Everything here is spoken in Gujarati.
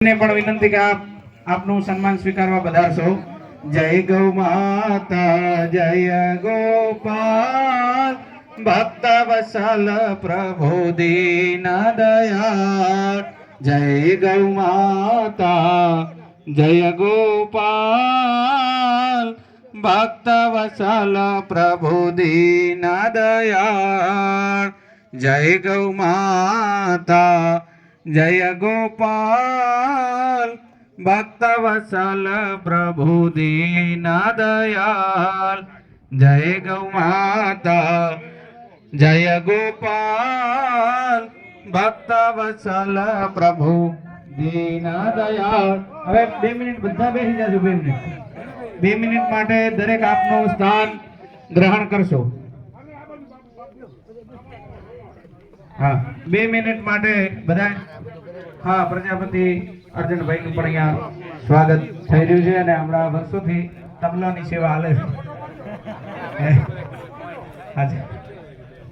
ને પણ વિનંતી કે આપનું સન્માન સ્વીકારવા પધારશો। જય ગૌ માતા જય ગોપાલ ભક્ત વત્સલ પ્રભુ દીન દયાળ। જય ગૌ માતા જય ગોપાલ ભક્ત વત્સલ પ્રભુ દીન દયાળ। જય ગૌ માતા જય ગોપાલ ભક્ત વત્સલ પ્રભુ દીન દયાળ। જય ગૌ માતા જય ગોપાલ ભક્ત વત્સલ પ્રભુ દીન દયાળ। હવે 2 મિનિટ બધા બેસી જાજો। 2 મિનિટ માટે દરેક આપનું સ્થાન ગ્રહણ કરશો। हाँ 2 मिनिट माटे बधाय। हाँ प्रजापति अर्जुन भाई નું પણ અહીંયા સ્વાગત થઈ રહ્યું છે અને હમણાં વર્ષોથી તબલાની સેવા હાલે છે। હાજી